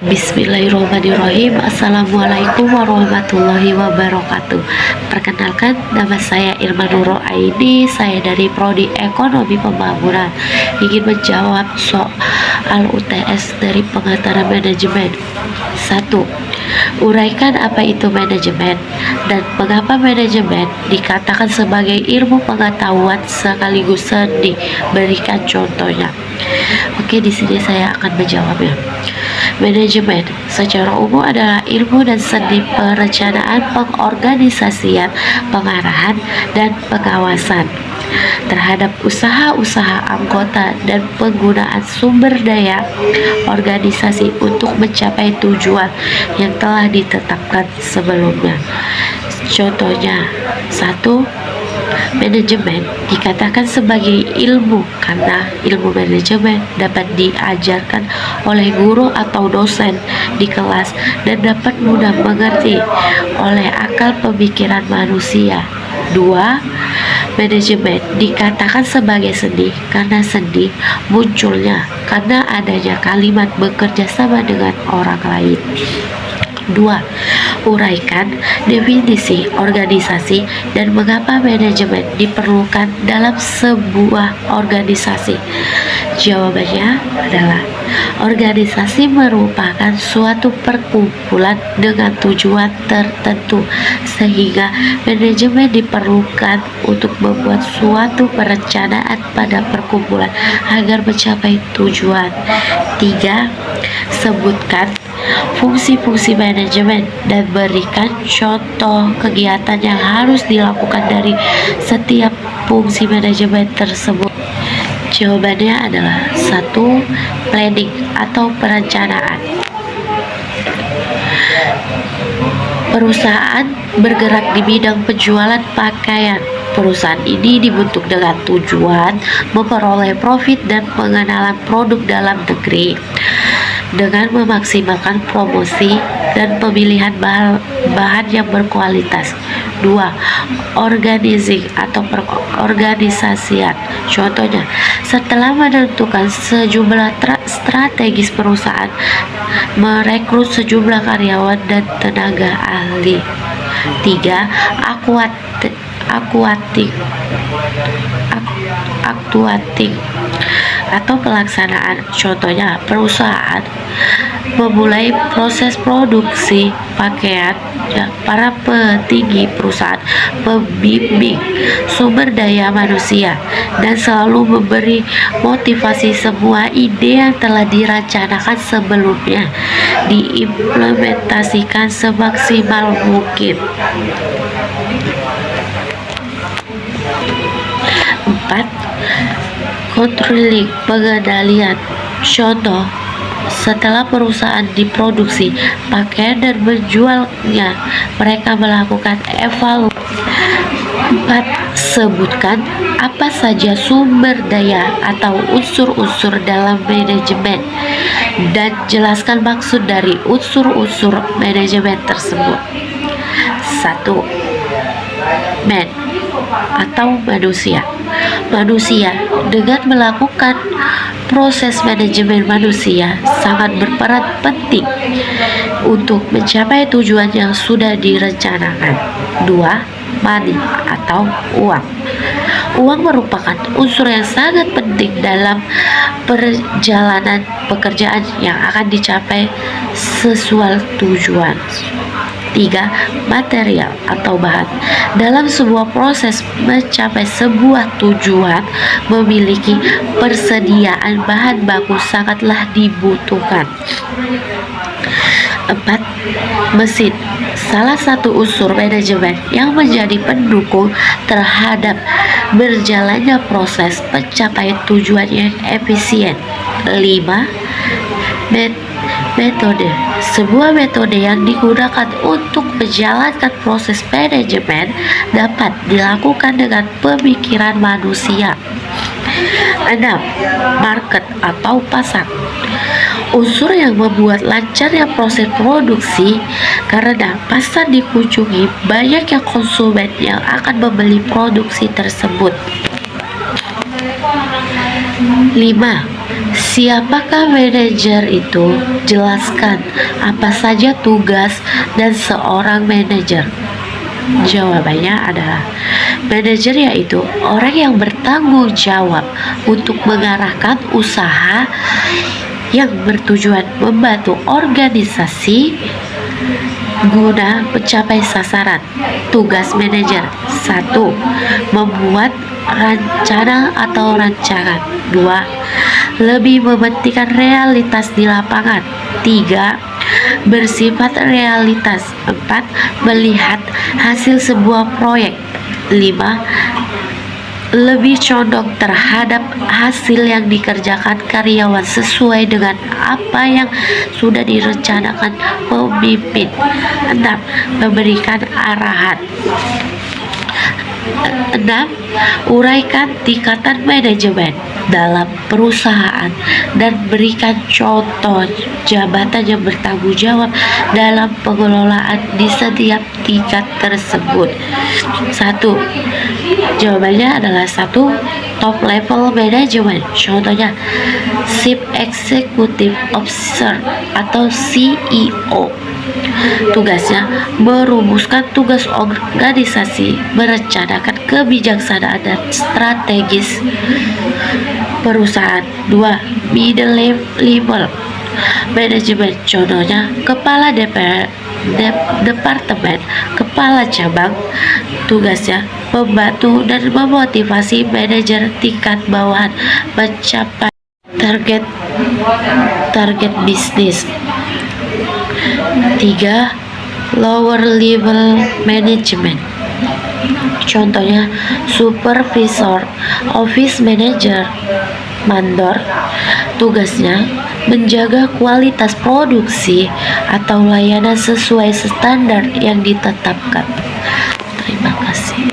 Bismillahirrahmanirrahim. Assalamualaikum warahmatullahi wabarakatuh. Perkenalkan, nama saya Irma Nurul Aini. Saya dari Prodi Ekonomi Pembangunan. Ingin menjawab soal UTS dari pengantar manajemen. 1. Uraikan apa itu manajemen dan mengapa manajemen dikatakan sebagai ilmu pengetahuan sekaligus seni. Berikan contohnya. Oke, di sini saya akan menjawabnya. Manajemen secara umum adalah ilmu dan seni perencanaan, pengorganisasian, pengarahan, dan pengawasan terhadap usaha-usaha anggota dan penggunaan sumber daya organisasi untuk mencapai tujuan yang telah ditetapkan sebelumnya. Contohnya, 1. Manajemen dikatakan sebagai ilmu karena ilmu manajemen dapat diajarkan oleh guru atau dosen di kelas dan dapat mudah mengerti oleh akal pemikiran manusia. 2. Manajemen dikatakan sebagai seni karena seni munculnya karena adanya kalimat bekerja sama dengan orang lain. 2. Uraikan definisi organisasi dan mengapa manajemen diperlukan dalam sebuah organisasi. Jawabannya adalah organisasi merupakan suatu perkumpulan dengan tujuan tertentu, sehingga manajemen diperlukan untuk membuat suatu perencanaan pada perkumpulan agar mencapai tujuan. 3. Sebutkan fungsi-fungsi manajemen dan berikan contoh kegiatan yang harus dilakukan dari setiap fungsi manajemen tersebut. Jawabannya adalah 1. Planning atau perencanaan. Perusahaan bergerak di bidang penjualan pakaian. Perusahaan ini dibentuk dengan tujuan memperoleh profit dan pengenalan produk dalam negeri dengan memaksimalkan promosi dan pemilihan bahan yang berkualitas. 2. Organizing atau perorganisasian. Contohnya, setelah menentukan sejumlah strategis perusahaan, merekrut sejumlah karyawan dan tenaga ahli. 3. Actuating atau pelaksanaan. Contohnya, perusahaan memulai proses produksi pakaian, para petinggi perusahaan membimbing sumber daya manusia dan selalu memberi motivasi semua ide yang telah dirancangkan sebelumnya diimplementasikan semaksimal mungkin. 4. Controlling, pengendalian. Contoh, setelah perusahaan diproduksi pakaian dan menjualnya, mereka melakukan evaluasi. 4. Sebutkan apa saja sumber daya atau unsur-unsur dalam manajemen dan jelaskan maksud dari unsur-unsur manajemen tersebut. 1. Man atau manusia. Manusia dengan melakukan proses manajemen manusia sangat berperan penting untuk mencapai tujuan yang sudah direncanakan. 2. Money atau uang. Uang merupakan unsur yang sangat penting dalam perjalanan pekerjaan yang akan dicapai sesuai tujuan. 3. Material atau bahan. Dalam sebuah proses mencapai sebuah tujuan, memiliki persediaan bahan baku sangatlah dibutuhkan. 4. Mesin. Salah satu unsur manajemen yang menjadi pendukung terhadap berjalannya proses pencapaian tujuan yang efisien. 5. Metode. Sebuah metode yang digunakan untuk menjalankan proses manajemen dapat dilakukan dengan pemikiran manusia. 6. Market atau pasar. Unsur yang membuat lancarnya proses produksi karena pasar dikunjungi banyaknya konsumen yang akan membeli produksi tersebut. 5. Siapakah manajer itu? Jelaskan apa saja tugas dan seorang manajer. Jawabannya adalah manajer yaitu orang yang bertanggung jawab untuk mengarahkan usaha yang bertujuan membantu organisasi guna mencapai sasaran. Tugas manajer: 1. Membuat rencana atau rancangan. 2. Lebih mementingkan realitas di lapangan. 3. Bersifat realitas. 4. Melihat hasil sebuah proyek. 5. Lebih condong terhadap hasil yang dikerjakan karyawan sesuai dengan apa yang sudah direncanakan pemimpin. 6. Memberikan arahan. 6. Uraikan tingkatan manajemen dalam perusahaan dan berikan contoh jabatan yang bertanggung jawab dalam pengelolaan di setiap tingkat tersebut. 1. Jawabannya adalah 1. Top level management. Contohnya Chief Executive Officer atau CEO. Tugasnya merumuskan tugas organisasi, merencanakan kebijaksanaan dan strategis perusahaan. 2. Middle level management. Contohnya kepala departemen, kepala cabang. Tugasnya membantu dan memotivasi manajer tingkat bawahan mencapai target bisnis. 3. Lower level management. Contohnya supervisor, office manager, mandor. Tugasnya menjaga kualitas produksi atau layanan sesuai standar yang ditetapkan. Terima kasih.